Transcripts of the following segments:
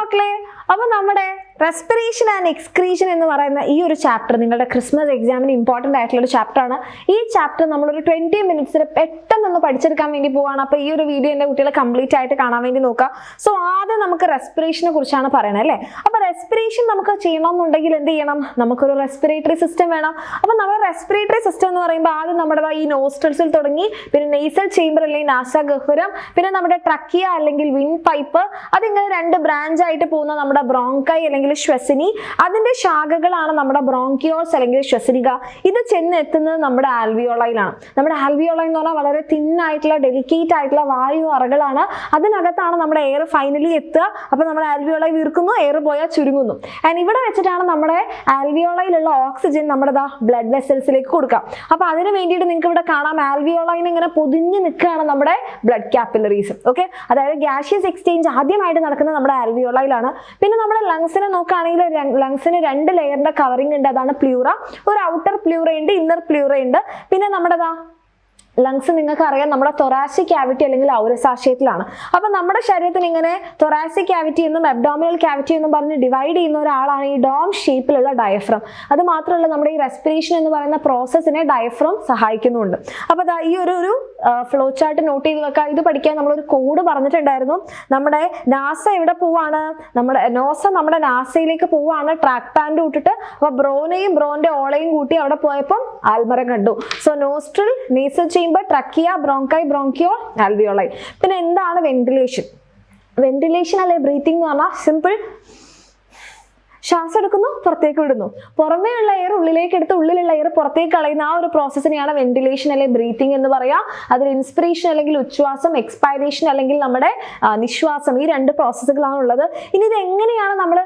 മക്കളെ, അപ്പൊ നമ്മുടെ റെസ്പിറേഷൻ ആൻഡ് എക്സ്ക്രീഷൻ എന്ന് പറയുന്ന ഈ ഒരു ചാപ്റ്റർ നിങ്ങളുടെ ക്രിസ്മസ് എക്സാമിന് ഇമ്പോർട്ടൻ്റ് ആയിട്ടുള്ള ഒരു ചാപ്റ്റർ ആണ്. ഈ ചാപ്റ്റർ നമ്മളൊരു 20 മിനിറ്റ്സിൽ പെട്ടെന്ന് പഠിച്ചെടുക്കാൻ വേണ്ടി പോവാണ്. അപ്പോൾ ഈ ഒരു വീഡിയോ എൻ്റെ കുട്ടികളെ കംപ്ലീറ്റ് ആയിട്ട് കാണാൻ വേണ്ടി നോക്കുക. സോ ആദ്യം നമുക്ക് റെസ്പിറേഷനെ കുറിച്ചാണ് പറയണത് അല്ലേ. അപ്പോൾ റെസ്പിറേഷൻ നമുക്ക് ചെയ്യണമെന്നുണ്ടെങ്കിൽ എന്ത് ചെയ്യണം? നമുക്കൊരു റെസ്പിറേറ്ററി സിസ്റ്റം വേണം. അപ്പോൾ നമ്മുടെ റെസ്പിറേറ്ററി സിസ്റ്റം എന്ന് പറയുമ്പോൾ ആദ്യം നമ്മുടെ ഈ നോസ്ട്രൽസിൽ തുടങ്ങി, പിന്നെ നെയ്സൽ ചേംബർ അല്ലെങ്കിൽ നാസാഗഹ്വരം, പിന്നെ നമ്മുടെ ട്രക്കിയ അല്ലെങ്കിൽ വിൻ പൈപ്പ്, അതിങ്ങനെ 2 ബ്രാഞ്ച് ആയിട്ട് പോകുന്ന നമ്മുടെ ബ്രോങ്കൈ അല്ലെങ്കിൽ ശ്വസനി, അതിന്റെ ശാഖകളാണ് നമ്മുടെ ബ്രോങ്കിയോൾസ് അല്ലെങ്കിൽ ശ്വസനിക. ഇത് ചെന്നെത്തുന്നത് നമ്മുടെ ആൽവിയോളയിലാണ്. നമ്മുടെ ആൽവിയോള എന്ന് പറഞ്ഞാൽ വളരെ തിന്നായിട്ടുള്ള ഡെലിക്കേറ്റ് ആയിട്ടുള്ള വായു അറകളാണ്. അതിനകത്താണ് നമ്മുടെ എയർ ഫൈനലി എത്തുക. അപ്പൊ നമ്മുടെ ആൽവിയോളൈ വീർക്കുന്നു, എയർ പോയാൽ ചുരുങ്ങുന്നു. ആൻഡ് ഇവിടെ വെച്ചിട്ടാണ് നമ്മുടെ ആൽവിയോളയിലുള്ള ഓക്സിജൻ നമ്മുടെ ബ്ലഡ് വെസൽസിലേക്ക് കൊടുക്കുക. അപ്പൊ അതിന് വേണ്ടിയിട്ട് നിങ്ങൾക്ക് ഇവിടെ കാണാം, ആൽവിയോളൈന് ഇങ്ങനെ പൊതിഞ്ഞ് നിൽക്കുകയാണ് നമ്മുടെ ബ്ലഡ് കാപ്പിലറീസ്. ഓക്കെ, അതായത് ഗ്യാഷ്യസ് എക്സ്ചേഞ്ച് ആദ്യമായിട്ട് നടക്കുന്നത് നമ്മുടെ ആൽവിയോളയിലാണ്. പിന്നെ നമ്മുടെ ലങ്സിനെ നോക്കുകയാണെങ്കിൽ ലങ്സിന് 2 ലെയറിന്റെ കവറിംഗ് ഉണ്ട്. അതാണ് പ്ലൂറ. ഒരു ഔട്ടർ പ്ലൂറ ഉണ്ട്, ഇന്നർ പ്ലൂറ ഉണ്ട്. പിന്നെ നമ്മുടെ ലങ്സ് നിങ്ങൾക്ക് അറിയാം നമ്മുടെ തൊറാസിക് ക്യാവിറ്റി അല്ലെങ്കിൽ ഔരസാശയത്തിലാണ്. അപ്പൊ നമ്മുടെ ശരീരത്തിന് ഇങ്ങനെ തൊറാസിക് ക്യാവിറ്റി എന്നും അബ്ഡോമിനൽ ക്യാവിറ്റി എന്നും പറഞ്ഞ് ഡിവൈഡ് ചെയ്യുന്ന ഒരാളാണ് ഈ ഡോം ഷേപ്പിലുള്ള ഡയഫ്രം. അത് മാത്രമല്ല നമ്മുടെ ഈ റെസ്പിറേഷൻ എന്ന് പറയുന്ന പ്രോസസ്സിനെ ഡയഫ്രം സഹായിക്കുന്നുണ്ട്. അപ്പൊ ഈ ഒരു ഫ്ലോ ചാർട്ട് നോട്ട് ചെയ്ത് വെക്കുക. ഇത് പഠിക്കാൻ നമ്മളൊരു കോഡ് പറഞ്ഞിട്ടുണ്ടായിരുന്നു. നമ്മുടെ നാസ എവിടെ പോവാണ്? നമ്മുടെ നാസയിലേക്ക് പോവാണ് ട്രാക്ക് പാൻറ് വിട്ടിട്ട്. അപ്പൊ ബ്രോനെയും ബ്രോന്റെ ഓളയും കൂട്ടി അവിടെ പോയപ്പം ആൽമരം കണ്ടു. So nostril, nasal chamber, trachea, bronchi, bronchiole, alveoli. പിന്നെ എന്താണ് വെന്റിലേഷൻ? വെന്റിലേഷൻ അല്ലെ ബ്രീത്തിങ് എന്ന് പറഞ്ഞാൽ സിമ്പിൾ, ശ്വാസം എടുക്കുന്നു, പുറത്തേക്ക് വിടുന്നു. പുറമേ ഉള്ള എയർ ഉള്ളിലേക്ക് എടുത്ത് ഉള്ളിലുള്ള എയർ പുറത്തേക്ക് കളയുന്ന ആ ഒരു പ്രോസസ്സിനെയാണ് വെന്റിലേഷൻ അല്ലെ ബ്രീത്തിങ് എന്ന് പറയാം. അതിൽ ഇൻസ്പിറേഷൻ അല്ലെങ്കിൽ ഉച്ഛ്വാസം, എക്സ്പൈറേഷൻ അല്ലെങ്കിൽ നമ്മുടെ നിശ്വാസം, ഈ 2 പ്രോസസ്സുകളാണ് ഉള്ളത്. ഇനി ഇത് എങ്ങനെയാണ് നമ്മൾ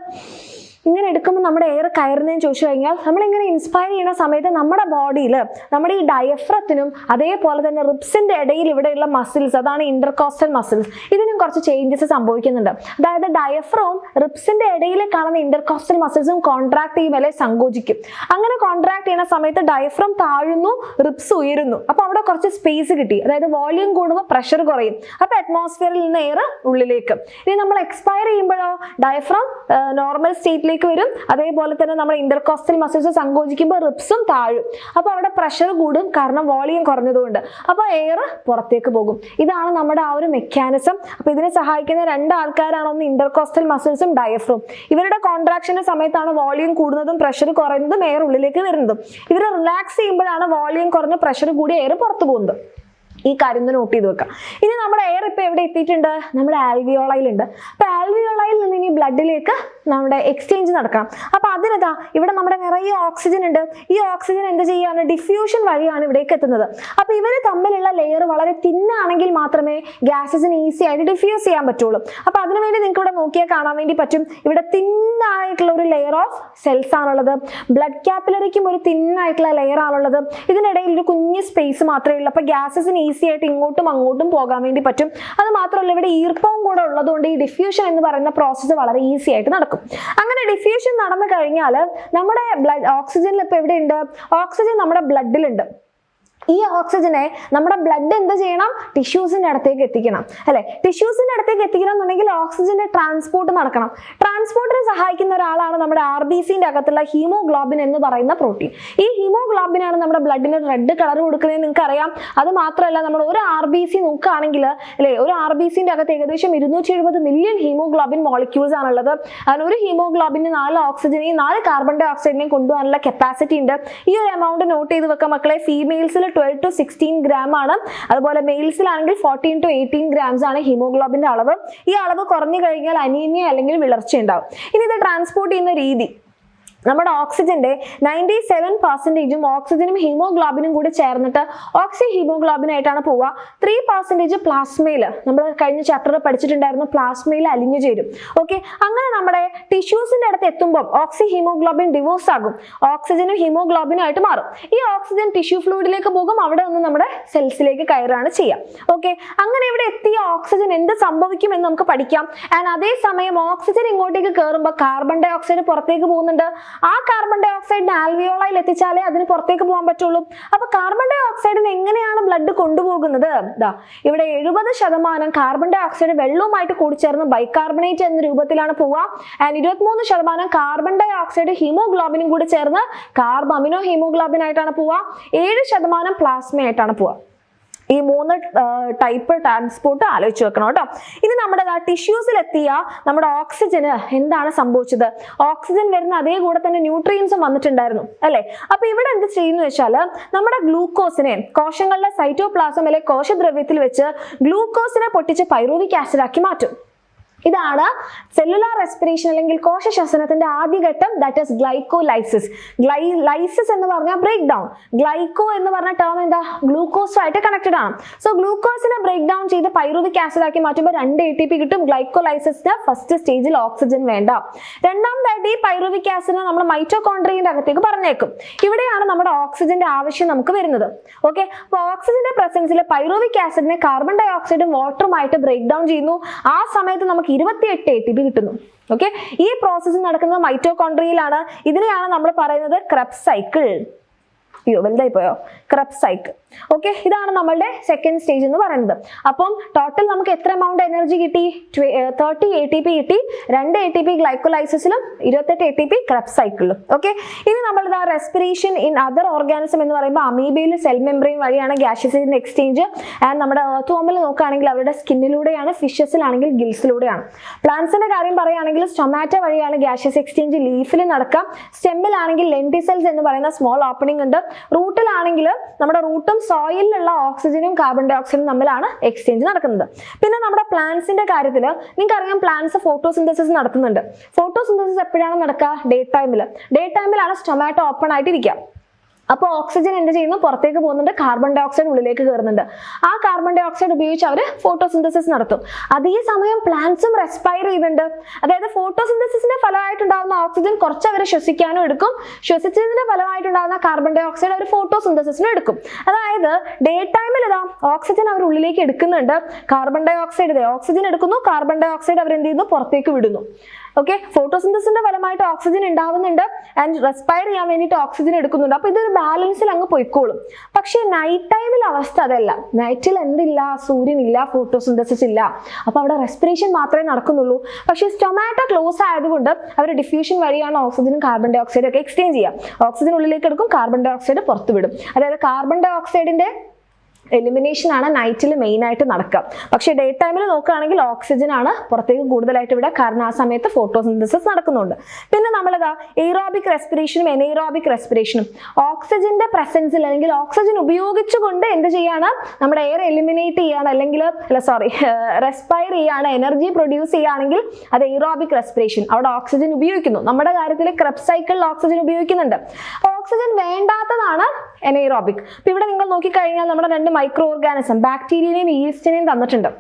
ഇങ്ങനെ എടുക്കുമ്പോൾ നമ്മുടെ എയർ കയറുന്നതെന്ന് ചോദിച്ചു കഴിഞ്ഞാൽ, നമ്മളിങ്ങനെ ഇൻസ്പയർ ചെയ്യുന്ന സമയത്ത് നമ്മുടെ ബോഡിയിൽ നമ്മുടെ ഈ ഡയഫ്രത്തിനും അതേപോലെ തന്നെ റിബ്സിന്റെ ഇടയിൽ ഇവിടെയുള്ള മസിൽസ്, അതാണ് ഇന്റർകോസ്റ്റൽ മസിൽസ്, ഇതിനും കുറച്ച് ചേഞ്ചസ് സംഭവിക്കുന്നുണ്ട്. അതായത് ഡയഫ്രവും റിബ്സിന്റെ ഇടയിൽ കാണുന്ന ഇന്റർകോസ്റ്റൽ മസിൽസും കോൺട്രാക്ട് ചെയ്യും അല്ലെങ്കിൽ സങ്കോചിക്കും. അങ്ങനെ കോൺട്രാക്ട് ചെയ്യുന്ന സമയത്ത് ഡയഫ്രം താഴുന്നു, റിബ്സ് ഉയരുന്നു. അപ്പൊ അവിടെ കുറച്ച് സ്പേസ് കിട്ടി. അതായത് വോളിയം കൂടുമ്പോൾ പ്രഷർ കുറയും. അപ്പൊ അറ്റ്മോസ്ഫിയറിൽ നിന്ന് എയർ ഉള്ളിലേക്ക്. ഇനി നമ്മൾ എക്സ്പയർ ചെയ്യുമ്പോഴോ ഡയഫ്രം നോർമൽ സ്റ്റേറ്റിലേക്ക് വരും. അതേപോലെ തന്നെ നമ്മുടെ ഇന്റർകോസ്റ്റൽ മസിൽസ് സങ്കോചിക്കുമ്പോൾ റിബ്സും താഴും. അപ്പൊ അവിടെ പ്രഷർ കൂടും, കാരണം വോളിയം കുറഞ്ഞതുകൊണ്ട്. അപ്പൊ എയർ പുറത്തേക്ക് പോകും. ഇതാണ് നമ്മുടെ ആ ഒരു മെക്കാനിസം. അപ്പൊ ഇതിനെ സഹായിക്കുന്ന 2 ആൾക്കാരാണ്, ഒന്ന് ഇന്റർകോസ്റ്റൽ മസിൽസും ഡയഫ്രം. ഇവരുടെ കോൺട്രാക്ഷന്റെ സമയത്താണ് വോളിയം കൂടുന്നതും പ്രഷർ കുറയുന്നതും എയർ ഉള്ളിലേക്ക് വരുന്നതും. ഇവർ റിലാക്സ് ചെയ്യുമ്പോഴാണ് വോളിയം കുറഞ്ഞ് പ്രഷർ കൂടി എയർ പുറത്തു പോകുന്നത്. ഈ കാര്യം നോട്ട് ചെയ്ത് വെക്കാം. ഇനി നമ്മുടെ എയർ ഇപ്പൊ എവിടെ എത്തിയിട്ടുണ്ട്? നമ്മുടെ ആൽവിയോളയിലുണ്ട്. അപ്പൊ ആൽവിയോളയിൽ നിന്ന് ഇനി ബ്ലഡിലേക്ക് നമ്മുടെ എക്സ്ചേഞ്ച് നടക്കണം. അപ്പൊ അതിനെന്താ, ഇവിടെ നമ്മുടെ നിറയെ ഓക്സിജൻ ഉണ്ട്. ഈ ഓക്സിജൻ എന്ത് ചെയ്യാണ്? ഡിഫ്യൂഷൻ വഴിയാണ് ഇവിടേക്ക് എത്തുന്നത്. അപ്പൊ ഇവര് തമ്മിലുള്ള ലെയർ വളരെ തിന്നാണെങ്കിൽ മാത്രമേ ഗ്യാസസിന് ഈസി ആയിട്ട് ഡിഫ്യൂസ് ചെയ്യാൻ പറ്റുള്ളൂ. അപ്പൊ അതിനുവേണ്ടി നിങ്ങൾക്ക് ഇവിടെ നോക്കിയാൽ കാണാൻ വേണ്ടി പറ്റും, ഇവിടെ തിന്നായിട്ടുള്ള ഒരു ലെയർ ഓഫ് സെൽസ് ആണുള്ളത്. ബ്ലഡ് കാപ്പിലറിക്കും ഒരു തിന്നായിട്ടുള്ള ലെയർ ആണുള്ളത്. ഇതിനിടയിൽ ഒരു കുഞ്ഞ് സ്പേസ് മാത്രമേ ഉള്ളൂ. അപ്പൊ ഗ്യാസസിന് ഈസി ആയിട്ട് ഇങ്ങോട്ടും അങ്ങോട്ടും പോകാൻ വേണ്ടി പറ്റും. അത് മാത്രമല്ല ഇവിടെ ഈർപ്പവും കൂടെ ഉള്ളതുകൊണ്ട് ഈ ഡിഫ്യൂഷൻ എന്ന് പറയുന്ന പ്രോസസ്സ് വളരെ ഈസി ആയിട്ട് നടക്കും. അങ്ങനെ ഡിഫ്യൂഷൻ നടന്നു കഴിഞ്ഞാൽ നമ്മുടെ ബ്ലഡ് ഓക്സിജനിൽ ഇപ്പൊ എവിടെയുണ്ട്? ഓക്സിജൻ നമ്മുടെ ബ്ലഡിലുണ്ട്. ഈ ഓക്സിജനെ നമ്മുടെ ബ്ലഡ് എന്ത് ചെയ്യണം? ടിഷ്യൂസിന്റെ അടുത്തേക്ക് എത്തിക്കണം അല്ലെ. ടിഷ്യൂസിന്റെ അടുത്തേക്ക് എത്തിക്കണം എന്നുണ്ടെങ്കിൽ ഓക്സിജന്റെ ട്രാൻസ്പോർട്ട് നടക്കണം. ട്രാൻസ്പോർട്ടിന് സഹായിക്കുന്ന ഒരാളാണ് നമ്മുടെ RBCന്റെ അകത്തുള്ള ഹീമോഗ്ലോബിൻ എന്ന് പറയുന്ന പ്രോട്ടീൻ. ഈ ഹീമോഗ്ലോബിൻ ആണ് നമ്മുടെ ബ്ലഡിന് റെഡ് കളർ കൊടുക്കുന്നത് നിങ്ങൾക്ക് അറിയാം. അത് മാത്രമല്ല നമ്മൾ ഒരു RBC നോക്കുകയാണെങ്കിൽ അല്ലെ, ഒരു RBCന്റെ അകത്ത് ഏകദേശം 270 മില്യൺ ഹീമോഗ്ലോബിൻ മോളിക്യൂൾസ് ആണുള്ളത്. അതിന് ഒരു ഹീമോഗ്ലോബിന് 4 ഓക്സിജനെയും 4 കാർബൺ ഡൈ ഓക്സൈഡിനെയും കൊണ്ടുപോകാനുള്ള കപ്പാസിറ്റി ഉണ്ട്. ഈ ഒരു എമൗണ്ട് നോട്ട് ചെയ്ത് വെക്കാം മക്കളെ. ഫീമെയിൽസിൽ 12 to 16 ഗ്രാം ആണ്. അതുപോലെ മെയിൽസിലാണെങ്കിൽ 14 to 18 ഗ്രാംസ് ആണ് ഹീമോഗ്ലോബിന്റെ അളവ്. ഈ അളവ് കുറഞ്ഞു കഴിഞ്ഞാൽ അനീമിയ അല്ലെങ്കിൽ വിളർച്ച ഉണ്ടാവും. ഇനി ഇത് ട്രാൻസ്പോർട്ട് ചെയ്യുന്ന രീതി, നമ്മുടെ ഓക്സിജന്റെ 97% ഓക്സിജനും ഹീമോഗ്ലോബിനും കൂടി ചേർന്നിട്ട് ഓക്സി ഹീമോഗ്ലോബിൻ ആയിട്ടാണ് പോവുക. 3% പ്ലാസ്മയിൽ, നമ്മൾ കഴിഞ്ഞ ചാപ്റ്ററിൽ പഠിച്ചിട്ടുണ്ടായിരുന്നു, പ്ലാസ്മയിൽ അലിഞ്ഞു ചേരും. ഓക്കെ, അങ്ങനെ നമ്മുടെ ടിഷ്യൂസിന്റെ അടുത്ത് എത്തുമ്പോൾ ഓക്സി ഹീമോഗ്ലോബിൻ ഡിവോഴ്സ് ആകും, ഓക്സിജനും ഹീമോഗ്ലോബിനും ആയിട്ട് മാറും. ഈ ഓക്സിജൻ ടിഷ്യൂ ഫ്ലൂയിഡിലേക്ക് പോകും, അവിടെ നിന്ന് നമ്മുടെ സെൽസിലേക്ക് കയറാണ് ചെയ്യുക. ഓക്കെ, അങ്ങനെ ഇവിടെ എത്തിയ ഓക്സിജൻ എന്ത് സംഭവിക്കും എന്ന് നമുക്ക് പഠിക്കാം. ആൻഡ് അതേസമയം ഓക്സിജൻ ഇങ്ങോട്ടേക്ക് കയറുമ്പോൾ കാർബൺ ഡൈ ഓക്സൈഡ് പുറത്തേക്ക് പോകുന്നുണ്ട്. ആ കാർബൺ ഡൈ ഓക്സൈഡിനെ ആൽവിയോളയിൽ എത്തിച്ചാലേ അതിന് പുറത്തേക്ക് പോകാൻ പറ്റുള്ളൂ. അപ്പൊ കാർബൺ ഡൈ ഓക്സൈഡിന് എങ്ങനെയാണ് ബ്ലഡ് കൊണ്ടുപോകുന്നത്? ഇവിടെ 70% കാർബൺ ഡൈ ഓക്സൈഡ് വെള്ളവുമായിട്ട് കൂടിച്ചേർന്ന് ബൈകാർബണേറ്റ് എന്ന രൂപത്തിലാണ് പോവുക. ആൻഡ് 23% കാർബൺ ഡൈ ഓക്സൈഡ് ഹീമോഗ്ലോബിനും കൂടി ചേർന്ന് അമിനോ ഹീമോഗ്ലോബിൻ ആയിട്ടാണ് പോവുക. 7% പ്ലാസ്മ ആയിട്ടാണ് പോവുക. ഈ 3 ടൈപ്പ് ട്രാൻസ്പോർട്ട് ആലോചിച്ച് വെക്കണം കേട്ടോ. ഇനി നമ്മുടെ ടിഷ്യൂസിൽ എത്തിയ നമ്മുടെ ഓക്സിജന് എന്താണ് സംഭവിച്ചത്? ഓക്സിജൻ വരുന്ന അതേ കൂടെ തന്നെ ന്യൂട്രിയൻസും വന്നിട്ടുണ്ടായിരുന്നു അല്ലെ? അപ്പൊ ഇവിടെ എന്ത് ചെയ്യുന്നു വെച്ചാൽ നമ്മുടെ ഗ്ലൂക്കോസിനെ കോശങ്ങളുടെ സൈറ്റോപ്ലാസം അല്ലെ കോശദ്രവ്യത്തിൽ വെച്ച് ഗ്ലൂക്കോസിനെ പൊട്ടിച്ച് പൈറുവിക് ആസിഡ് ആക്കി മാറ്റും. ഇതാണ് സെല്ലുലാർ റെസ്പിറേഷൻ അല്ലെങ്കിൽ കോശശ്വസനത്തിന്റെ ആദ്യ ഘട്ടം, ദാറ്റ് ഈസ് ഗ്ലൈക്കോലൈസിസ്. ലൈസിസ് എന്ന് പറഞ്ഞാൽ ബ്രേക്ക് ഡൗൺ, ഗ്ലൈക്കോ എന്ന് പറഞ്ഞ ടേം എന്താ? ഗ്ലൂക്കോസുമായിട്ട് കണക്റ്റഡ് ആണ്. സോ ഗ്ലൂക്കോസിനെ ബ്രേക്ക് ഡൗൺ ചെയ്ത് പൈറുവിക് ആസിഡ് ആക്കി മാറ്റുമ്പോൾ 2 ATP കിട്ടും. ഗ്ലൈക്കോലൈസിസിന് ഫസ്റ്റ് സ്റ്റേജിൽ ഓക്സിജൻ വേണ്ട. രണ്ടാമതായിട്ട് ഈ പൈറുവിക് ആസിഡിനെ നമ്മൾ മൈറ്റോകോൺട്രിയന്റെ അകത്തേക്ക് പറഞ്ഞേക്കും. ഇവിടെയാണ് നമ്മുടെ ഓക്സിജന്റെ ആവശ്യം നമുക്ക് വരുന്നത്. ഓക്കെ, അപ്പൊ ഓക്സിജന്റെ പ്രസൻസിൽ പൈറുവിക് ആസിഡിനെ കാർബൺ ഡൈ ഓക്സൈഡും വാട്ടറുമായിട്ട് ബ്രേക്ക് ഡൗൺ ചെയ്യുന്നു. ആ സമയത്ത് നമുക്ക് 28 ATP കിട്ടുന്നു. ഓക്കെ, ഈ പ്രോസസ്സ് നടക്കുന്നത് മൈറ്റോകോൺട്രിയയിലാണ്. ഇതിനെയാണ് നമ്മൾ പറയുന്നത് ക്രെബ്സ് സൈക്കിൾ. വലുതായി പോയോ? Krebs cycle. ഓക്കെ, ഇതാണ് നമ്മളുടെ സെക്കൻഡ് സ്റ്റേജ് എന്ന് പറയുന്നത്. അപ്പം ടോട്ടൽ നമുക്ക് എത്ര എമൗണ്ട് എനർജി കിട്ടി? 30 ATP കിട്ടി. 2 ATP ഗ്ലൈക്കോലൈസിസിലും 28 ATP ക്രെബ്സ് സൈക്കിളിലും. ഓക്കെ, ഇനി നമ്മൾ റെസ്പിറേഷൻ ഇൻ അതർ ഓർഗാനിസം എന്ന് പറയുമ്പോൾ അമീബയിൽ സെൽ മെംബ്രെയിൻ വഴിയാണ് ഗ്യാഷ്യസിന്റെ എക്സ്ചേഞ്ച്. ആൻഡ് നമ്മുടെ എർത്ത് വോമിൽ നോക്കുകയാണെങ്കിൽ അവരുടെ സ്കിന്നിലൂടെയാണ്, ഫിഷസിലാണെങ്കിൽ ഗിൽസിലൂടെയാണ്. പ്ലാന്റ്സിന്റെ കാര്യം പറയുകയാണെങ്കിൽ സ്റ്റൊമാറ്റോ വഴിയാണ് ഗ്യാഷ്യസ് എക്സ്ചേഞ്ച് ലീഫിൽ നടക്കാം. സ്റ്റെമ്മിലാണെങ്കിൽ ലെന്റിസെൽസ് എന്ന് പറയുന്ന സ്മോൾ ഓപ്പണിംഗ് ഉണ്ട്. റൂട്ടിലാണെങ്കിൽ നമ്മുടെ റൂട്ടും സോയിലുള്ള ഓക്സിജനും കാർബൺ ഡൈ ഓക്സൈഡും തമ്മിലാണ് എക്സ്ചേഞ്ച് നടക്കുന്നത്. പിന്നെ നമ്മുടെ പ്ലാന്റ്സിന്റെ കാര്യത്തിൽ നിങ്ങൾക്കറിയാം പ്ലാന്റ്സ് ഫോട്ടോസിന്തസിസ് നടത്തുന്നുണ്ട്. ഫോട്ടോസിന്തസിസ് എപ്പോഴാണ് നടക്കുക? ഡേ ടൈമിലാണ് സ്റ്റൊമാറ്റോ ഓപ്പൺ ആയിട്ടിരിക്കുക. അപ്പോൾ ഓക്സിജൻ എന്ത് ചെയ്യുന്നു? പുറത്തേക്ക് പോകുന്നുണ്ട്, കാർബൺ ഡൈ ഓക്സൈഡ് ഉള്ളിലേക്ക് കയറുന്നുണ്ട്. ആ കാർബൺ ഡൈ ഓക്സൈഡ് ഉപയോഗിച്ച് അവർ ഫോട്ടോസിന്തസിസ് നടത്തും. അതേസമയം പ്ലാന്റ്സും റെസ്പയർ ചെയ്യുന്നുണ്ട്. അതായത് ഫോട്ടോസിന്തസിസിന്റെ ഫലമായിട്ടുണ്ടാകുന്ന ഓക്സിജൻ കുറച്ച് അവർ ശ്വസിക്കാനും എടുക്കും, ശ്വസിച്ചതിന്റെ ഫലമായിട്ടുണ്ടാകുന്ന കാർബൺ ഡൈ ഓക്സൈഡ് അവർ ഫോട്ടോസിന്തസിസിനും എടുക്കും. അതായത് ഡേ ടൈമിൽ ഓക്സിജൻ അവർ ഉള്ളിലേക്ക് എടുക്കുന്നുണ്ട്, കാർബൺ ഡൈ ഓക്സൈഡ് ഓക്സിജൻ എടുക്കുന്നു, കാർബൺ ഡൈ ഓക്സൈഡ് അവർ എന്ത് ചെയ്യുന്നു? പുറത്തേക്ക് വിടുന്നു. ഓക്കെ, ഫോട്ടോസിന്തസിന്റെ ഫലമായിട്ട് ഓക്സിജൻ ഉണ്ടാവുന്നുണ്ട് ആൻഡ് റെസ്പയർ ചെയ്യാൻ വേണ്ടിയിട്ട് ഓക്സിജൻ എടുക്കുന്നുണ്ട്. അപ്പൊ ഇതൊരു ബാലൻസിൽ അങ്ങ് പോയിക്കോളും. പക്ഷെ നൈറ്റ് ടൈമിൽ അവസ്ഥ അതല്ല. നൈറ്റിൽ എന്തില്ല? സൂര്യനില്ല, ഫോട്ടോസിന്തസിസ് ഇല്ല. അപ്പൊ അവിടെ റെസ്പിറേഷൻ മാത്രമേ നടക്കുന്നുള്ളൂ. പക്ഷെ സ്റ്റൊമാറ്റോ ക്ലോസ് ആയതുകൊണ്ട് അവർ ഡിഫ്യൂഷൻ വഴിയാണ് ഓക്സിജനും കാർബൺ ഡൈ ഓക്സൈഡും ഒക്കെ എക്സ്ചേഞ്ച് ചെയ്യുക. ഓക്സിജൻ ഉള്ളിലേക്ക് എടുക്കും, കാർബൺ ഡൈ ഓക്സൈഡ് പുറത്തു വിടും. അതായത് കാർബൺ ഡൈ ഓക്സൈഡിന്റെ എലിമിനേഷൻ ആണ് നൈറ്റിൽ മെയിൻ ആയിട്ട് നടക്കുക. പക്ഷേ ഡേ ടൈമിൽ നോക്കുകയാണെങ്കിൽ ഓക്സിജൻ ആണ് പുറത്തേക്ക് കൂടുതലായിട്ട് വിടുക, കാരണം ആ സമയത്ത് ഫോട്ടോസിന്തസിസ് നടക്കുന്നുണ്ട്. പിന്നെ നമ്മളിതാ എയ്റോബിക് റെസ്പിറേഷനും എനൈറോബിക് റെസ്പിറേഷനും ഓക്സിജന്റെ പ്രസൻസിൽ അല്ലെങ്കിൽ ഓക്സിജൻ ഉപയോഗിച്ചുകൊണ്ട് എന്ത് ചെയ്യാണ്? നമ്മുടെ എയർ എലിമിനേറ്റ് ചെയ്യാണ്, അല്ലെങ്കിൽ റെസ്പയർ ചെയ്യാണ്, എനർജി പ്രൊഡ്യൂസ് ചെയ്യുകയാണെങ്കിൽ അത് എയ്റോബിക് റെസ്പിറേഷൻ. അവിടെ ഓക്സിജൻ ഉപയോഗിക്കുന്നു. നമ്മുടെ കാര്യത്തിൽ ക്രെബ്സ് സൈക്കിളിൽ ഓക്സിജൻ ഉപയോഗിക്കുന്നുണ്ട്. ഓക്സിജൻ വേണ്ടാത്തതാണ് എനൈറോബിക്. ഇപ്പൊ ഇവിടെ നിങ്ങൾ നോക്കിക്കഴിഞ്ഞാൽ നമ്മുടെ 2 മൈക്രോ ഓർഗാനിസം ബാക്ടീരിയനെയും ഈസ്റ്റിനെയും തന്നിട്ടുണ്ട്.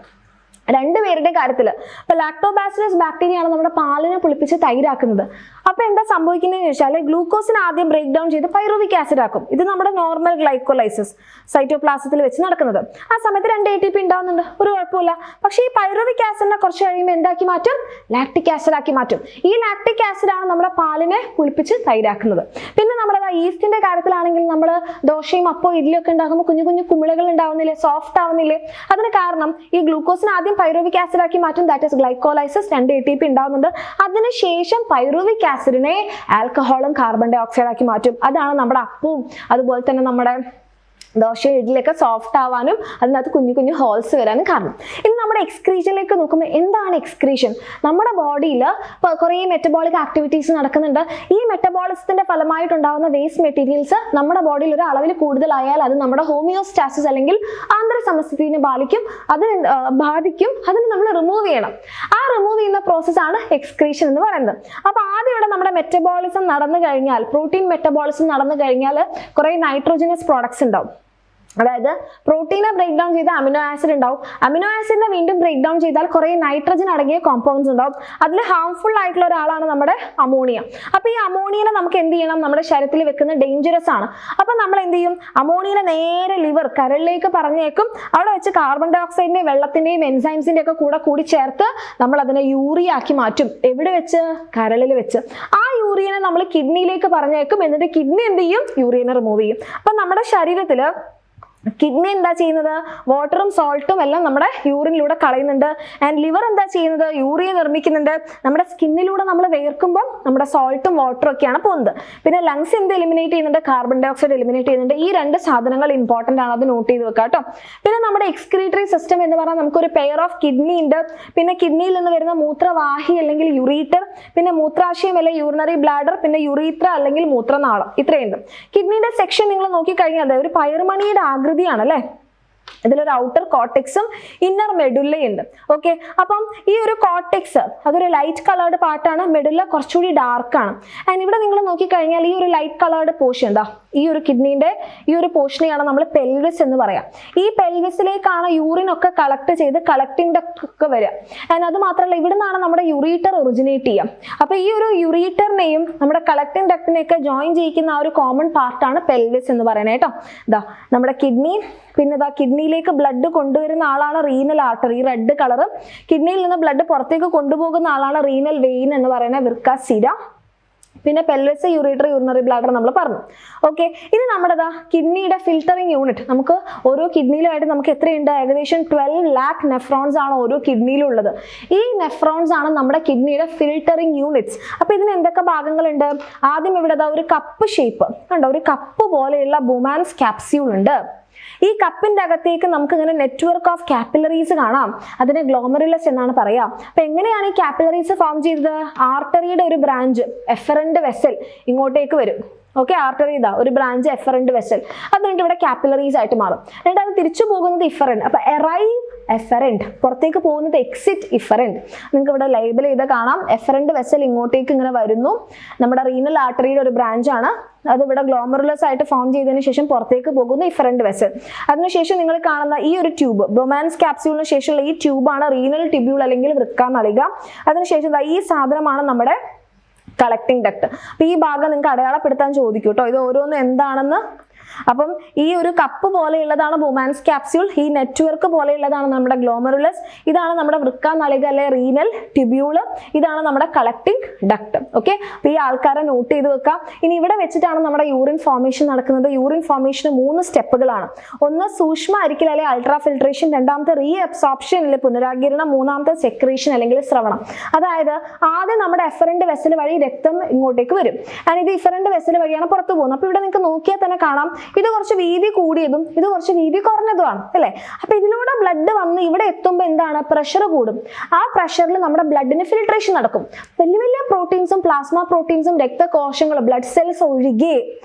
രണ്ടുപേരുടെ കാര്യത്തിൽ ഇപ്പൊ ലാക്ടോബാസിലസ് ബാക്ടീരിയ ആണ് നമ്മുടെ പാലിനെ പുളിപ്പിച്ച് തൈരാക്കുന്നത്. അപ്പൊ എന്താ സംഭവിക്കുന്നതെന്ന് ചോദിച്ചാൽ ഗ്ലൂക്കോസിനെ ആദ്യം ബ്രേക്ക് ഡൗൺ ചെയ്ത് പൈറുവിക് ആസിഡ് ആക്കും. ഇത് നമ്മുടെ നോർമൽ ഗ്ലൈക്കോലൈസിസ് സൈറ്റോപ്ലാസത്തിൽ വെച്ച് നടക്കുന്നത്. ആ സമയത്ത് 2 ATP ഉണ്ടാവുന്നുണ്ട്, ഒരു കുഴപ്പമില്ല. പക്ഷേ ഈ പൈറുവിക് ആസിഡിനെ കുറച്ച് കഴിയുമ്പോൾ എന്താക്കി മാറ്റും? ലാക്ടിക് ആസിഡ് ആക്കി മാറ്റും. ഈ ലാക്ടിക് ആസിഡ് ആണ് നമ്മുടെ പാലിനെ പുളിപ്പിച്ച് തൈരാക്കുന്നത്. പിന്നെ നമ്മുടെ ഈസ്റ്റിന്റെ കാര്യത്തിലാണെങ്കിൽ നമ്മൾ ദോശയും അപ്പോ ഇഡ്ഡലിയൊക്കെ ഉണ്ടാകുമ്പോൾ കുഞ്ഞു കുഞ്ഞു കുമിളകൾ ഉണ്ടാവുന്നില്ലേ, സോഫ്റ്റ് ആവുന്നില്ലേ? അതിന് കാരണം ഈ ഗ്ലൂക്കോസിനെ ആദ്യം പൈറുവിക് ആസിഡ് ആക്കി മാറ്റും, ദാറ്റ് ഈസ് ഗ്ലൈക്കോലൈസിസ്. 2 ATP ഉണ്ടാവുന്നുണ്ട്. അതിനുശേഷം പൈറുവിക് ആസിഡിനെ ആൽക്കഹോളും കാർബൺ ഡൈ ഓക്സൈഡ് ആക്കി മാറ്റും. അതാണ് നമ്മുടെ അപ്പവും അതുപോലെ തന്നെ നമ്മുടെ ദോശയും ഇഡ്ഡലിയൊക്കെ സോഫ്റ്റ് ആവാനും അതിനകത്ത് കുഞ്ഞു കുഞ്ഞു ഹോൾസ് വരാനും കാരണം. ഇനി നമ്മുടെ എക്സ്ക്രീഷനിലേക്ക് നോക്കുമ്പോൾ എന്താണ് എക്സ്ക്രീഷൻ? നമ്മുടെ ബോഡിയിൽ കുറേ മെറ്റബോളിക് ആക്ടിവിറ്റീസ് നടക്കുന്നുണ്ട്. ഈ മെറ്റബോളിസത്തിന്റെ ഫലമായിട്ടുണ്ടാകുന്ന വേസ്റ്റ് മെറ്റീരിയൽസ് നമ്മുടെ ബോഡിയിൽ ഒരു അളവിൽ കൂടുതലായാൽ അത് നമ്മുടെ ഹോമിയോസ്റ്റാസിസ് അല്ലെങ്കിൽ ആന്തര സമസ്ഥിതിനെ ബാധിക്കും. അതിന് നമ്മൾ റിമൂവ് ചെയ്യണം. ആ റിമൂവ് ചെയ്യുന്ന പ്രോസസ്സാണ് എക്സ്ക്രീഷൻ എന്ന് പറയുന്നത്. അപ്പൊ ആദ്യം ഇവിടെ നമ്മുടെ മെറ്റബോളിസം നടന്നു കഴിഞ്ഞാൽ, പ്രോട്ടീൻ മെറ്റബോളിസം നടന്നു കഴിഞ്ഞാൽ കുറെ നൈട്രോജനസ് പ്രോഡക്ട്സ് ഉണ്ടാവും. അതായത് പ്രോട്ടീനെ ബ്രേക്ക് ഡൗൺ ചെയ്താൽ അമിനോ ആസിഡ് ഉണ്ടാവും. അമിനോ ആസിഡിനെ വീണ്ടും ബ്രേക്ക് ഡൗൺ ചെയ്താൽ കുറെ നൈട്രജൻ അടങ്ങിയ കോമ്പൗണ്ട്സ് ഉണ്ടാവും. അതിൽ ഹാർംഫുൾ ആയിട്ടുള്ള ഒരാളാണ് നമ്മുടെ അമോണിയ. അപ്പൊ ഈ അമോണിയനെ നമുക്ക് എന്ത് ചെയ്യണം? നമ്മുടെ ശരീരത്തിൽ വെക്കുന്നത് ഡേഞ്ചറസ് ആണ്. അപ്പൊ നമ്മൾ എന്ത് ചെയ്യും? അമോണിയനെ നേരെ ലിവർ കരളിലേക്ക് പറഞ്ഞേക്കും. അവിടെ വെച്ച് കാർബൺ ഡൈ ഓക്സൈഡിന്റെയും വെള്ളത്തിന്റെയും എൻസൈംസിന്റെ ഒക്കെ കൂടി ചേർത്ത് നമ്മൾ അതിനെ യൂറിയ ആക്കി മാറ്റും. എവിടെ വെച്ച്? കരളിൽ വെച്ച്. ആ യൂറിയനെ നമ്മൾ കിഡ്നിയിലേക്ക് പറഞ്ഞേക്കും. എന്നിട്ട് കിഡ്നി എന്ത് ചെയ്യും? യൂറിയനെ റിമൂവ് ചെയ്യും. അപ്പൊ നമ്മുടെ ശരീരത്തിൽ കിഡ്നി എന്താ ചെയ്യുന്നത്? വാട്ടറും സോൾട്ടും എല്ലാം നമ്മുടെ യൂറിനിലൂടെ കളയുന്നുണ്ട്. ആൻഡ് ലിവർ എന്താ ചെയ്യുന്നത്? യൂറിയ നിർമ്മിക്കുന്നുണ്ട്. നമ്മുടെ സ്കിന്നിലൂടെ നമ്മൾ വേർക്കുമ്പോൾ നമ്മുടെ സോൾട്ടും വാട്ടറും ഒക്കെയാണ് പോകുന്നത്. പിന്നെ ലങ്സ് എന്ത് എലിമിനേറ്റ് ചെയ്യുന്നുണ്ട്? കാർബൺ ഡൈ ഓക്സൈഡ് എലിമിനേറ്റ് ചെയ്യുന്നുണ്ട്. ഈ 2 സാധനങ്ങൾ ഇമ്പോർട്ടന്റ് ആണ്, അത് നോട്ട് ചെയ്ത് വെക്കാം കേട്ടോ. പിന്നെ നമ്മുടെ എക്സ്ക്രീറ്ററി സിസ്റ്റം എന്ന് പറഞ്ഞാൽ നമുക്കൊരു പെയർ ഓഫ് കിഡ്നി ഉണ്ട്. പിന്നെ കിഡ്നിയിൽ നിന്ന് വരുന്ന മൂത്രവാഹി അല്ലെങ്കിൽ യുറീറ്റർ, പിന്നെ മൂത്രാശയം അല്ലെങ്കിൽ യൂറിനറി ബ്ലാഡർ, പിന്നെ യുറീത്ര അല്ലെങ്കിൽ മൂത്രനാളം, ഇത്രയുണ്ട്. കിഡ്നിയുടെ സെക്ഷൻ നിങ്ങൾ നോക്കിക്കഴിഞ്ഞാൽ ഒരു പയർമണിയുടെ ആകൃതിയാണ് അല്ലേ. ഇതിലൊരു ഔട്ടർ കോർട്ടെക്സും ഇന്നർ മെഡുല്ലയും ഉണ്ട്. ഓക്കെ, അപ്പം ഈ ഒരു കോർട്ടെക്സ് അതൊരു ലൈറ്റ് കളേർഡ് പാർട്ടാണ്, മെഡുല്ല കുറച്ചുകൂടി ഡാർക്കാണ്. ആൻഡ് ഇവിടെ നിങ്ങൾ നോക്കിക്കഴിഞ്ഞാൽ ഈ ഒരു ലൈറ്റ് കളേർഡ് പോർഷൻ എന്താ, ഈ ഒരു കിഡ്നീൻ്റെ ഈ ഒരു പോർഷനെയാണ് നമ്മൾ പെൽവിസ് എന്ന് പറയാം. ഈ പെൽവിസിലേക്കാണ് യൂറിൻ ഒക്കെ കളക്ട് ചെയ്ത് കളക്ടിങ് ഡക്ട് ഒക്കെ വരിക. ആൻഡ് അത് മാത്രമല്ല, ഇവിടെ നിന്നാണ് നമ്മുടെ യുറീറ്റർ ഒറിജിനേറ്റ് ചെയ്യുക. അപ്പൊ ഈ ഒരു യുറീറ്ററിനെയും നമ്മുടെ കളക്ടിങ് ഡക്ടിനെയൊക്കെ ജോയിൻ ചെയ്യിക്കുന്ന ആ ഒരു കോമൺ പാർട്ടാണ് പെൽവിസ് എന്ന് പറയുന്നത് കേട്ടോ. ഇതാ നമ്മുടെ കിഡ്നി, പിന്നെ ഇതാ കിഡ്നിയിലേക്ക് ബ്ലഡ് കൊണ്ടുവരുന്ന ആളാണ് റീനൽ ആർട്ടറി, ഈ റെഡ് കളർ. കിഡ്നിയിൽ നിന്ന് ബ്ലഡ് പുറത്തേക്ക് കൊണ്ടുപോകുന്ന ആളാണ് റീനൽ വെയിൻ എന്ന് പറയുന്ന വിർക്ക സിര. പിന്നെ പെൽവിസ്, യൂറീറ്റർ, യൂറിനറി ബ്ലാഡർ നമ്മൾ പറഞ്ഞു. ഓക്കെ, ഇനി നമ്മുടെ കിഡ്നിയുടെ ഫിൽറ്ററിങ് യൂണിറ്റ്, നമുക്ക് ഓരോ കിഡ്നിയിലുമായിട്ട് നമുക്ക് എത്രയുണ്ട്? ഏകദേശം 12 lakh നെഫ്രോൺസ് ആണ് ഓരോ കിഡ്നിയിലും ഉള്ളത്. ഈ നെഫ്രോൺസ് ആണ് നമ്മുടെ കിഡ്നിയുടെ ഫിൽറ്ററിങ് യൂണിറ്റ്സ്. അപ്പൊ ഇതിന് എന്തൊക്കെ ഭാഗങ്ങളുണ്ട്? ആദ്യം ഇവിടെ ഒരു കപ്പ് ഷേപ്പ് കണ്ടോ, ഒരു കപ്പ് പോലെയുള്ള ബുമാൻസ് ക്യാപ്സ്യൂൾ ഉണ്ട്. ഈ കപ്പിന്റെ അകത്തേക്ക് നമുക്ക് ഇങ്ങനെ നെറ്റ്വർക്ക് ഓഫ് കാപ്പിലറീസ് കാണാം. അതിനെ ഗ്ലോമറുലസ് എന്നാണ് പറയാ. അപ്പൊ എങ്ങനെയാണ് ഈ കാപ്പിലറീസ് ഫോം ചെയ്തത്? ആർട്ടറിയുടെ ഒരു ബ്രാഞ്ച് എഫറന്റ് വെസൽ ഇങ്ങോട്ടേക്ക് വരും. ഓക്കെ, ആർട്ടറി ഇതാ ഒരു ബ്രാഞ്ച് എഫറന്റ് വെസൽ, അതുകൊണ്ട് ഇവിടെ കാപ്പിലറീസ് ആയിട്ട് മാറും. എന്നിട്ട് അത് തിരിച്ചു പോകുന്നത് ഇഫറന്റ്. അപ്പൊ എറൈവ് എഫറന്റ്, പുറത്തേക്ക് പോകുന്നത് എക്സിറ്റ് ഇഫറന്റ്. നിങ്ങൾക്ക് ഇവിടെ ലേബൽ ചെയ്ത് കാണാം. എഫറന്റ് വെസൽ ഇങ്ങോട്ടേക്ക് ഇങ്ങനെ വരുന്നു, നമ്മുടെ റീനൽ ആർട്ടറിയുടെ ഒരു ബ്രാഞ്ച് ആണ്. അത് ഇവിടെ ഗ്ലോമറുലസ് ആയിട്ട് ഫോം ചെയ്തതിനു ശേഷം പുറത്തേക്ക് പോകുന്ന ഇഫറന്റ് വെസൽ. അതിനുശേഷം നിങ്ങൾ കാണുന്ന ഈ ഒരു ട്യൂബ്, ബ്രൊമാൻസ് ക്യാപ്സ്യൂളിന് ശേഷമുള്ള ഈ ട്യൂബാണ് റീനൽ ടിബ്യൂൾ അല്ലെങ്കിൽ വൃക്കാനളിക. അതിനുശേഷം ഈ സാധനമാണ് നമ്മുടെ കളക്ടിങ് ഡക്ട്. അപ്പൊ ഈ ഭാഗം നിങ്ങൾക്ക് അടയാളപ്പെടുത്താൻ ചോദിക്കും കേട്ടോ, ഇത് ഓരോന്നും എന്താണെന്ന്. അപ്പം ഈ ഒരു കപ്പ് പോലെയുള്ളതാണ് ബൊമാൻസ് ക്യാപ്സ്യൂൾ, ഈ നെറ്റ്വർക്ക് പോലെയുള്ളതാണ് നമ്മുടെ ഗ്ലോമറുലസ്, ഇതാണ് നമ്മുടെ വൃക്കാനളിക അല്ലെ റീനൽ ടിബ്യൂള്, ഇതാണ് നമ്മുടെ കളക്ടിങ് ഡക്ട്. ഓക്കെ, അപ്പൊ ഈ ആൾക്കാരെ നോട്ട് ചെയ്ത് വെക്കാം. ഇനി ഇവിടെ വെച്ചിട്ടാണ് നമ്മുടെ യൂറിൻ ഫോർമേഷൻ നടക്കുന്നത്. യൂറിൻ ഫോർമേഷന് 3 സ്റ്റെപ്പുകളാണ്. ഒന്ന് സൂക്ഷ്മ അരിക്കൽ അല്ലെങ്കിൽ അൾട്രാ ഫിൽട്രേഷൻ, രണ്ടാമത്തെ റീ അബ്സോർപ്ഷൻ അല്ലെങ്കിൽ പുനരാഗിരണം, മൂന്നാമത്തെ സെക്രീഷൻ അല്ലെങ്കിൽ ശ്രവണം. അതായത് ആദ്യം നമ്മുടെ എഫറന്റ് വെസൽ വഴി രക്തം ഇങ്ങോട്ടേക്ക് വരും. ആൻഡ് ഇത് ഇഫറന്റ് വെസൽ വഴിയാണ് പുറത്തു പോകുന്നത്. അപ്പൊ ഇവിടെ നിങ്ങൾക്ക് നോക്കിയാൽ തന്നെ കാണാം, ഇത് കുറച്ച് വീതി കൂടിയതും ഇത് കുറച്ച് വീതി കുറഞ്ഞതുമാണ് അല്ലേ. അപ്പൊ ഇതിലൂടെ ബ്ലഡ് വന്ന് ഇവിടെ എത്തുമ്പോൾ എന്താണ്? പ്രഷർ കൂടും. ആ പ്രഷറിൽ നമ്മുടെ ബ്ലഡിന് ഫിൽട്രേഷൻ നടക്കും. വലിയ വലിയ പ്രോട്ടീൻസും പ്ലാസ്മ പ്രോട്ടീൻസും രക്തകോശങ്ങളും ബ്ലഡ് സെൽസ് ഒഴികെ